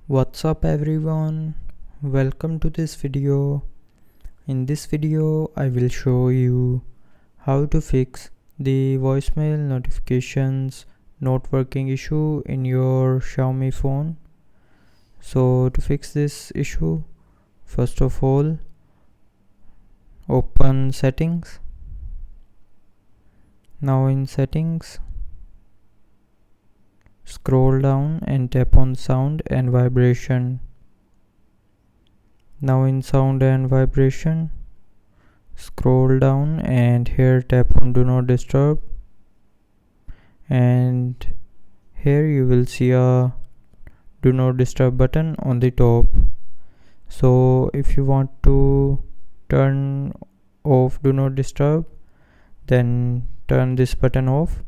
What's up everyone, welcome to this video. In this video I will show you how to fix the voicemail notifications not working issue in your Xiaomi phone. So to fix this issue, first of all open settings. Now in settings, scroll down and tap on sound and vibration. Now in sound and vibration, scroll down and here tap on do not disturb, and here you will see a do not disturb button on the top. So if you want to turn off do not disturb, then turn this button off,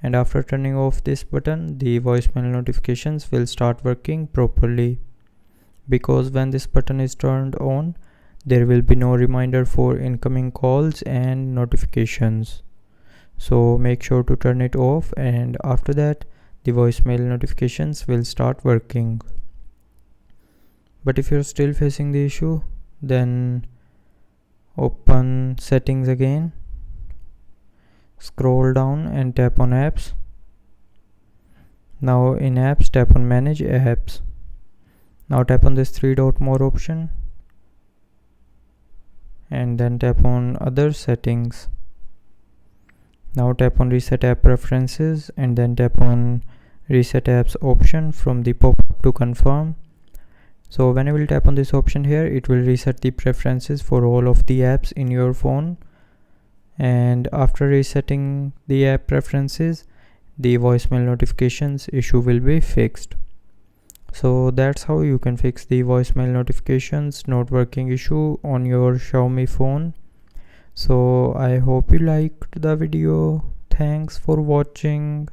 and after turning off this button the voicemail notifications will start working properly, because when this button is turned on there will be no reminder for incoming calls and notifications. So make sure to turn it off, and after that the voicemail notifications will start working. But if you're still facing the issue, then open settings again, scroll down and tap on apps. Now in apps, tap on manage apps. Now tap on this three dot more option and then tap on other settings. Now tap on reset app preferences and then tap on reset apps option from the pop-up to confirm. So when you will tap on this option here, it will reset the preferences for all of the apps in your phone, and after resetting the app preferences the voicemail notifications issue will be fixed. So that's how you can fix the voicemail notifications not working issue on your Xiaomi phone. So I hope you liked the video. Thanks for watching.